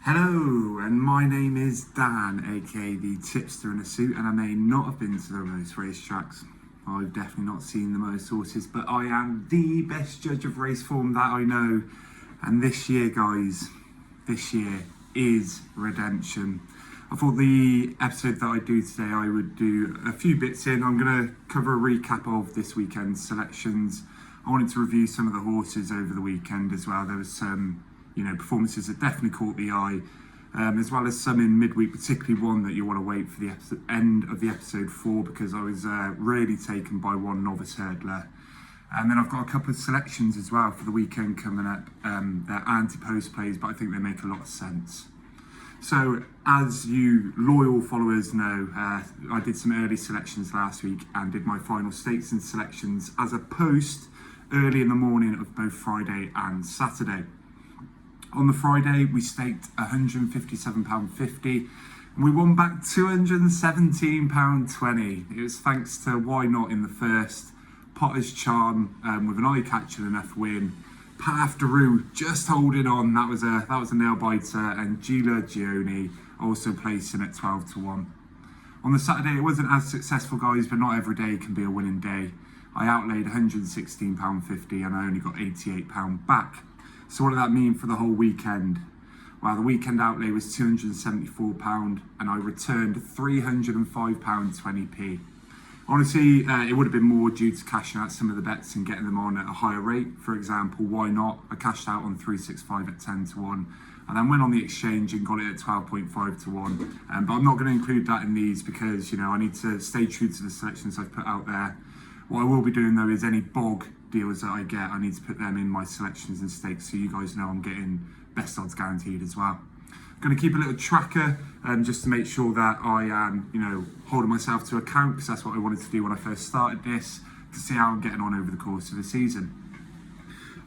Hello, and my name is Dan, aka the tipster in a suit, and I may not have been to the most racetracks. I've definitely not seen the most horses, but I am the best judge of race form that I know. And this year, guys, this year is redemption. I thought the episode that I do today, I would do a few bits in. I'm going to cover a recap of this weekend's selections. I wanted to review some of the horses over the weekend as well. There was some performances that definitely caught the eye, as well as some in midweek, particularly one that you want to wait for the end of the episode for, because I was really taken by one novice hurdler. And then I've got a couple of selections as well for the weekend coming up. They're anti-post plays, but I think they make a lot of sense. So, as you loyal followers know, I did some early selections last week and did my final stakes and selections as a post early in the morning of both Friday and Saturday. On the Friday, we staked £157.50 and we won back £217.20. It was thanks to Why Not in the first, Potter's Charm with an eye-catching enough win, Path de Rue just holding on, that was a nail biter, and Gila Gioni also placing at 12-1. On the Saturday, it wasn't as successful, guys, but not every day can be a winning day. I outlaid £116.50 and I only got £88 back. So what did that mean for the whole weekend? Well, the weekend outlay was £274 and I returned £305.20p. Honestly, it would have been more due to cashing out some of the bets and getting them on at a higher rate. For example, Why Not? I cashed out on 365 at 10-1 and then went on the exchange and got it at 12.5-1. But I'm not going to include that in these because, I need to stay true to the selections I've put out there. What I will be doing though is any bog deals that I get, I need to put them in my selections and stakes so you guys know I'm getting best odds guaranteed as well. I'm going to keep a little tracker just to make sure that I am, holding myself to account, because that's what I wanted to do when I first started this, to see how I'm getting on over the course of the season.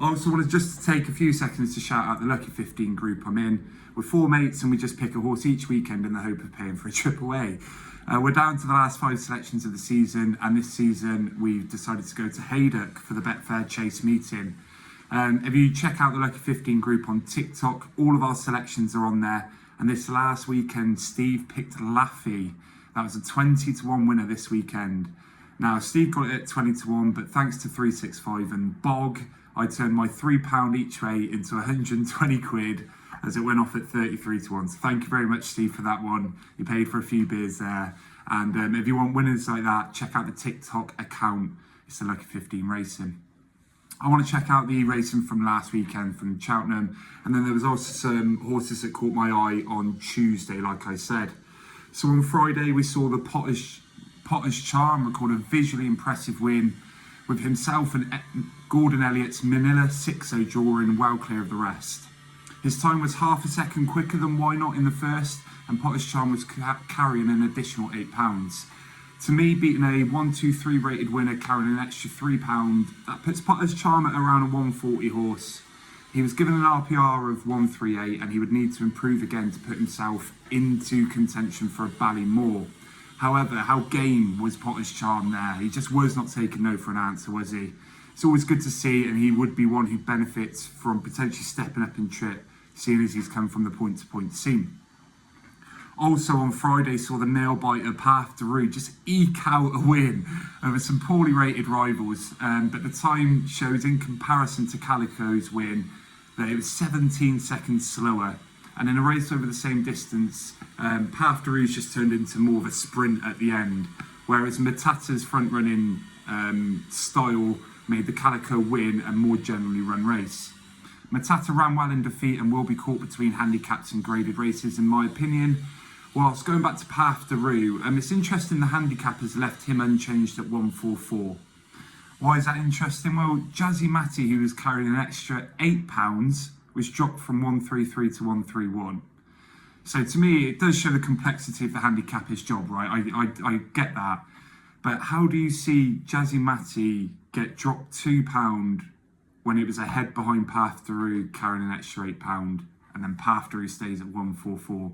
I also wanted just to take a few seconds to shout out the Lucky 15 group I'm in. We're 4 mates and we just pick a horse each weekend in the hope of paying for a trip away. We're down to the last 5 selections of the season, and this season we've decided to go to Haydock for the Betfair Chase meeting. If you check out the Lucky 15 group on TikTok, all of our selections are on there. And this last weekend, Steve picked Laffy. That was a 20-1 winner this weekend. Now, Steve got it at 20-1, but thanks to 365 and Bog, I turned my £3 each way into 120 quid as it went off at 33-1. So thank you very much, Steve, for that one. You paid for a few beers there. And if you want winners like that, check out the TikTok account. It's the Lucky 15 Racing. I want to check out the racing from last weekend from Cheltenham. And then there was also some horses that caught my eye on Tuesday, like I said. So on Friday, we saw the Potter's Charm record a visually impressive win with himself and Gordon Elliott's Manila 6-0 drawing well clear of the rest. His time was half a second quicker than Why Not in the first, and Potter's Charm was carrying an additional £8. To me, beating a 1-2-3 rated winner carrying an extra £3, that puts Potter's Charm at around a 140 horse. He was given an RPR of 138 and he would need to improve again to put himself into contention for a Ballymore. However, how game was Potter's Charm there? He just was not taking no for an answer, was he? It's always good to see, and he would be one who benefits from potentially stepping up in trip, seeing as he's come from the point-to-point scene. Also on Friday, saw the nail-biter Path de Rue just eke out a win over some poorly rated rivals, but the time shows in comparison to Calico's win that it was 17 seconds slower. And in a race over the same distance, Path de Rue's just turned into more of a sprint at the end, whereas Matata's front-running style made the Calico win and more generally run race. Matata ran well in defeat and will be caught between handicaps and graded races, in my opinion. Whilst going back to Path de Rue, it's interesting the handicap has left him unchanged at 144. Why is that interesting? Well, Jazzy Matty, who was carrying an extra £8, was dropped from 133 to 131. So to me, it does show the complexity of the handicapper's job, right? I get that. But how do you see Jazzy Matty get dropped £2 when it was a head behind Path de Rue carrying an extra £8, and then Path de Rue stays at 144?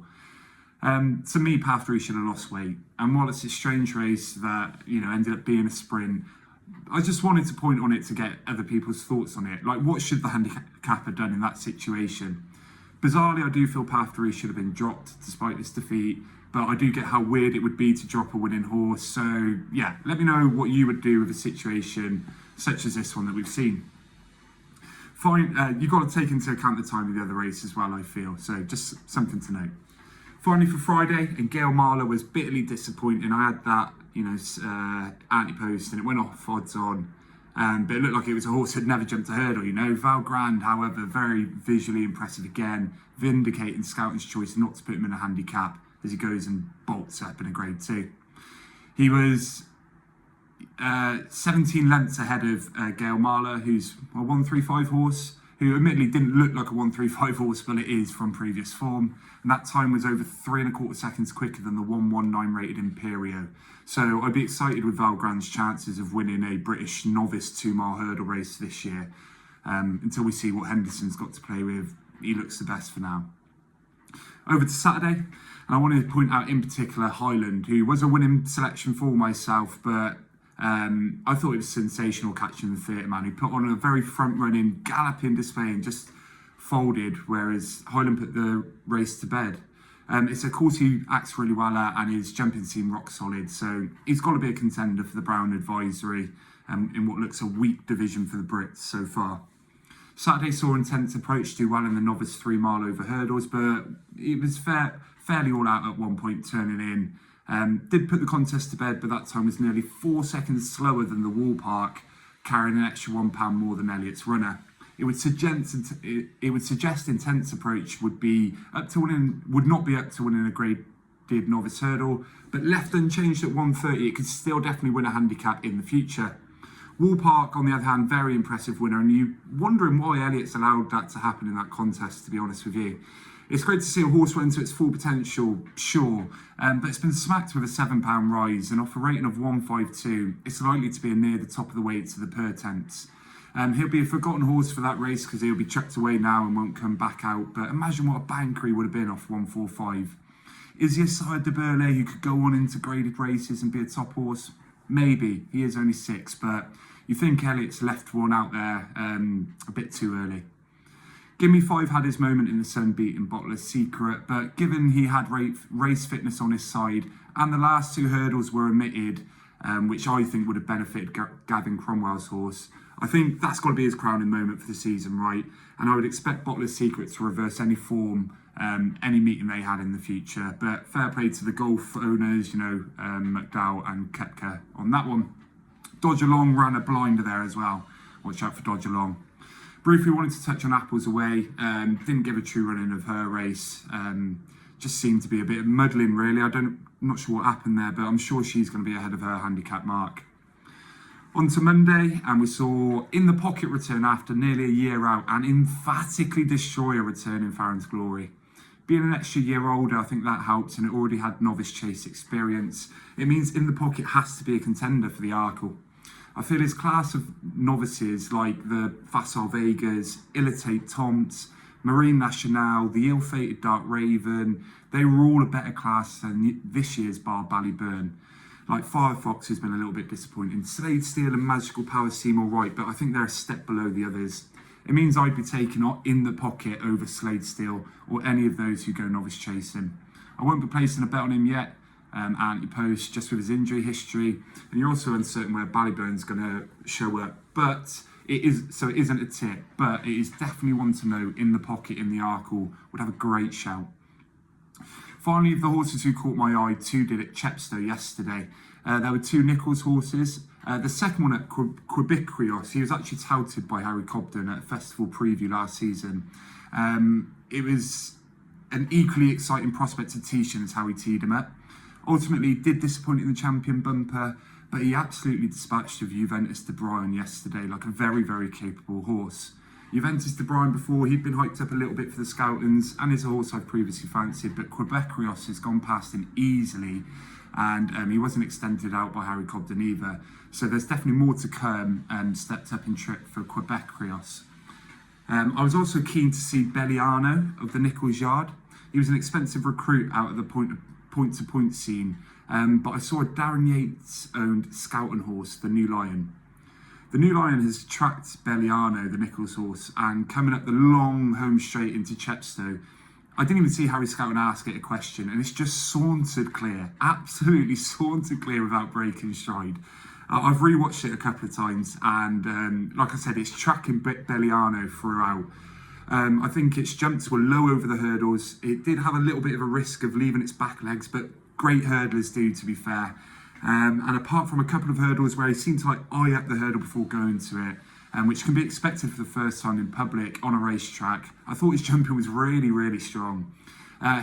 To me, Path de Rue should have lost weight. And while it's a strange race that, ended up being a sprint, I just wanted to point on it to get other people's thoughts on it. Like, what should the handicapper done in that situation? Bizarrely, I do feel Path 3 should have been dropped despite this defeat, but I do get how weird it would be to drop a winning horse. So yeah, let me know what you would do with a situation such as this one that we've seen. Fine, you've got to take into account the time of the other race as well, I feel. So just something to note. Finally for Friday, and Gail Marler was bitterly disappointing. I had that, anti-post and it went off odds on. But it looked like it was a horse that never jumped a hurdle, Val Grand, however, very visually impressive again, vindicating Scouting's choice not to put him in a handicap as he goes and bolts up in a Grade 2. He was 17 lengths ahead of Gail Marler, who's a 135 horse, who admittedly didn't look like a 135 horse, but it is from previous form. And that time was over 3.25 seconds quicker than the 119 rated Imperio. So I'd be excited with Val Grand's chances of winning a British novice 2-mile hurdle race this year. Until we see what Henderson's got to play with, he looks the best for now. Over to Saturday, and I wanted to point out in particular Highland, who was a winning selection for myself, but I thought it was sensational catching the theatre man, who put on a very front-running, galloping display and just folded, whereas Highland put the race to bed. It's a course he acts really well at, and his jumping seemed rock solid, so he's got to be a contender for the Brown Advisory in what looks a weak division for the Brits so far. Saturday saw Intense Approach do well in the novice 3-mile over hurdles, but it was fairly all out at one point turning in. Did put the contest to bed, but that time was nearly 4 seconds slower than the Wall Park, carrying an extra £1 more than Elliott's runner. It would suggest Intense Approach would not be up to winning a graded novice hurdle, but left unchanged at 130, it could still definitely win a handicap in the future. Wall Park, on the other hand, very impressive winner, and you wondering why Elliott's allowed that to happen in that contest, to be honest with you. It's great to see a horse run to its full potential, sure, but it's been smacked with a £7 rise, and off a rating of 152, it's likely to be near the top of the weights of the per-tenths. He'll be a forgotten horse for that race because he'll be chucked away now and won't come back out, but imagine what a banker he would have been off 145. Is he a sire de Burley who could go on into graded races and be a top horse? Maybe. He is only 6, but you think Elliott's left one out there a bit too early. Gimme 5 had his moment in the sun beating Bottler's Secret, but given he had race fitness on his side and the last 2 hurdles were omitted, which I think would have benefited Gavin Cromwell's horse, I think that's got to be his crowning moment for the season, right? And I would expect Bottler's Secret to reverse any form, any meeting they had in the future. But fair play to the golf owners, McDowell and Koepka on that one. Dodger Long ran a blinder there as well. Watch out for Dodger Long. Briefly wanted to touch on Apples Away. Didn't give a true run-in of her race. Just seemed to be a bit muddling, really. I'm not sure what happened there, but I'm sure she's going to be ahead of her handicap mark. On to Monday, and we saw In the Pocket return after nearly a year out and emphatically destroy a return in Farron's Glory. Being an extra year older, I think that helped, and it already had novice chase experience. It means In the Pocket has to be a contender for the Arkle. I feel his class of novices like the Facile Vegas, Illitate Tomts, Marine Nationale, the ill-fated Dark Raven, they were all a better class than this year's bar Ballyburn. Like Firefox has been a little bit disappointing. Slade Steel and Magical Power seem all right, but I think they're a step below the others. It means I'd be taking In the Pocket over Slade Steel or any of those who go novice chasing. I won't be placing a bet on him yet, anti-post, just with his injury history, and you're also uncertain where Ballyburn's going to show up. But it isn't a tip, but it is definitely one to know. In the Pocket in the Arkle would have a great shout. Finally, the horses who caught my eye, 2 did at Chepstow yesterday. There were 2 Nichols horses. The second one at Quibicreos, he was actually touted by Harry Cobden at a festival preview last season. It was an equally exciting prospect to Tishan as how he teed him up. Ultimately, he did disappoint in the champion bumper, but he absolutely dispatched of Juventus de Bruyne yesterday like a very, very capable horse. Juventus de Bruyne before, he'd been hyped up a little bit for the Scoutons and is a horse I've previously fancied, but Quibicreos has gone past him easily, and he wasn't extended out by Harry Cobden either. So there's definitely more to come, stepped up in trip for Quibicreos. I was also keen to see Belliano of the Nichols Yard. He was an expensive recruit out of the point-to-point scene, but I saw a Darren Yates-owned Scouting horse, the New Lion. The New Lion has tracked Belliano, the Nichols horse, and coming up the long home straight into Chepstow, I didn't even see Harry Scout ask it a question, and it's just sauntered clear, absolutely sauntered clear without breaking stride. I've rewatched it a couple of times, and like I said, it's tracking Belliano throughout. I think it's jumped to a low over the hurdles. It did have a little bit of a risk of leaving its back legs, but great hurdlers do, to be fair. And apart from a couple of hurdles where he seemed to eye up the hurdle before going to it, which can be expected for the first time in public on a racetrack, I thought his jumping was really, really strong.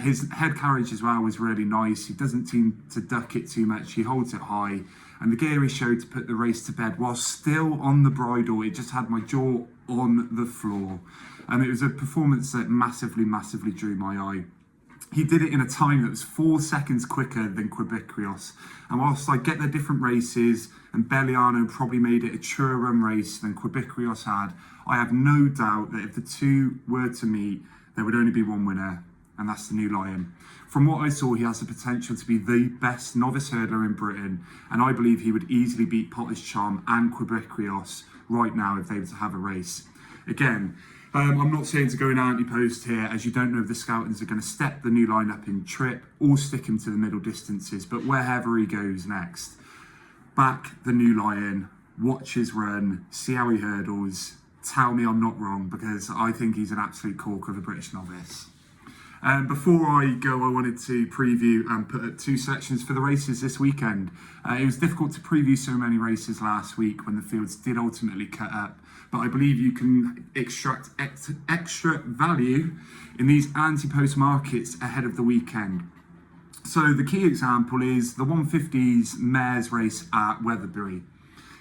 His head carriage as well was really nice. He doesn't seem to duck it too much. He holds it high. And the gear he showed to put the race to bed while still on the bridle, it just had my jaw on the floor. And it was a performance that massively, massively drew my eye. He did it in a time that was 4 seconds quicker than Quebecrios. And whilst I get the different races, and Belliano probably made it a truer run race than Quebecrios had, I have no doubt that if the two were to meet, there would only be one winner, and that's the New Lion. From what I saw, he has the potential to be the best novice hurdler in Britain, and I believe he would easily beat Potter's Charm and Quebecrios right now if they were to have a race. Again, I'm not saying to go in anti-post here, as you don't know if the Scoutons are going to step the New Lion up in trip or stick him to the middle distances, but wherever he goes next, back the New Lion, watch his run, see how he hurdles, tell me I'm not wrong, because I think he's an absolute corker of a British novice. Before I go, I wanted to preview and put up 2 sections for the races this weekend. It was difficult to preview so many races last week when the fields did ultimately cut up, but I believe you can extract extra value in these anti-post markets ahead of the weekend. So the key example is the 150s mares race at Wetherby.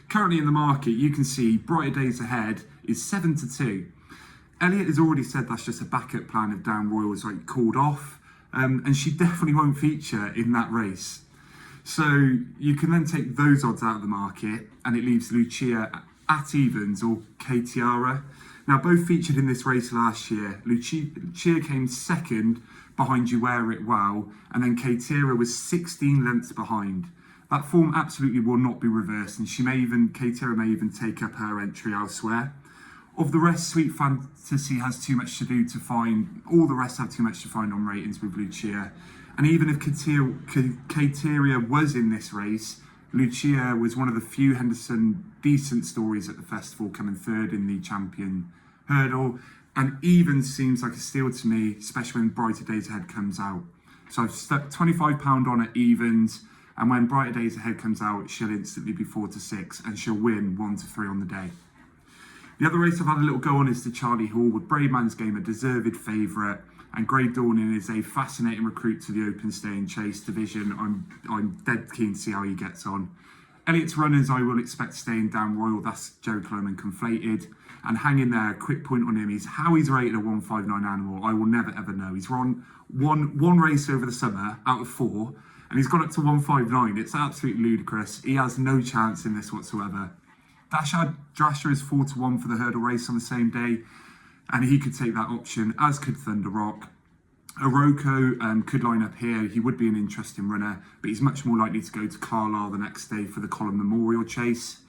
Currently in the market, you can see Brighter Days Ahead is 7-2. Elliot has already said that's just a backup plan if Dan Royal's called off, and she definitely won't feature in that race. So you can then take those odds out of the market, and it leaves Lucia at evens or K-Tiara. Now, both featured in this race last year. Lucia came second behind You Wear It Well, and then K-Tiara was 16 lengths behind. That form absolutely will not be reversed, and K-Tiara may even take up her entry elsewhere. Of the rest, Sweet Fantasy has too much to do to find. All the rest have too much to find on ratings with Lucia. And even if K-Tiara was in this race, Lucia was one of the few Henderson decent stories at the festival, coming third in the champion hurdle. And even seems like a steal to me, especially when Brighter Days Ahead comes out. So I've stuck £25 on at evens. And when Brighter Days Ahead comes out, she'll instantly be 4-6, and she'll win 1-3 on the day. The other race I've had a little go on is the Charlie Hall, with Brave Man's Game a deserved favourite, and Grey Dawning is a fascinating recruit to the Open Stay and Chase division. I'm dead keen to see how he gets on. Elliot's runners I will expect staying down Royal, that's Joe Cloman conflated, and hanging there, a quick point on him is how he's rated a 159 animal, I will never ever know. He's run one race over the summer out of 4, and he's gone up to 159. It's absolutely ludicrous. He has no chance in this whatsoever. Dashad Drasher is 4-1 for the hurdle race on the same day, and he could take that option, as could Thunder Rock. Oroko could line up here. He would be an interesting runner, but he's much more likely to go to Carlisle the next day for the Colin Memorial Chase.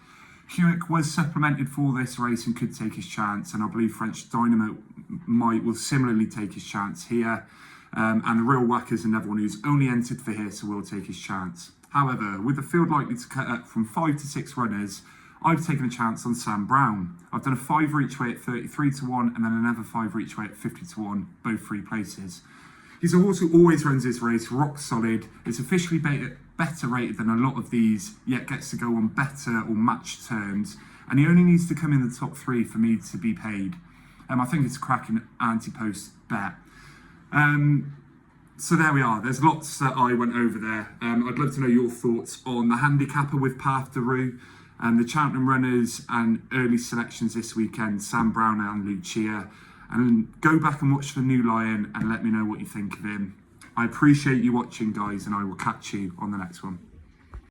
Hewitt was supplemented for this race and could take his chance, and I believe French Dynamite will similarly take his chance here. And the Real Whackers, another one who's only entered for here, so will take his chance. However, with the field likely to cut up from 5 to 6 runners, I've taken a chance on Sam Brown. I've done a 5 each way at 33-1 and then another 5 each way at 50-1, both 3 places. He's a horse who always runs his race rock solid, is officially better rated than a lot of these, yet gets to go on better or matched terms, and he only needs to come in the top 3 for me to be paid. I think it's a cracking anti-post bet. So there we are. There's lots that I went over there. I'd love to know your thoughts on the handicapper with Path de Rue, the Cheltenham runners and early selections this weekend, Sam Brown and Lucia. And go back and watch the New Lion and let me know what you think of him. I appreciate you watching, guys, and I will catch you on the next one.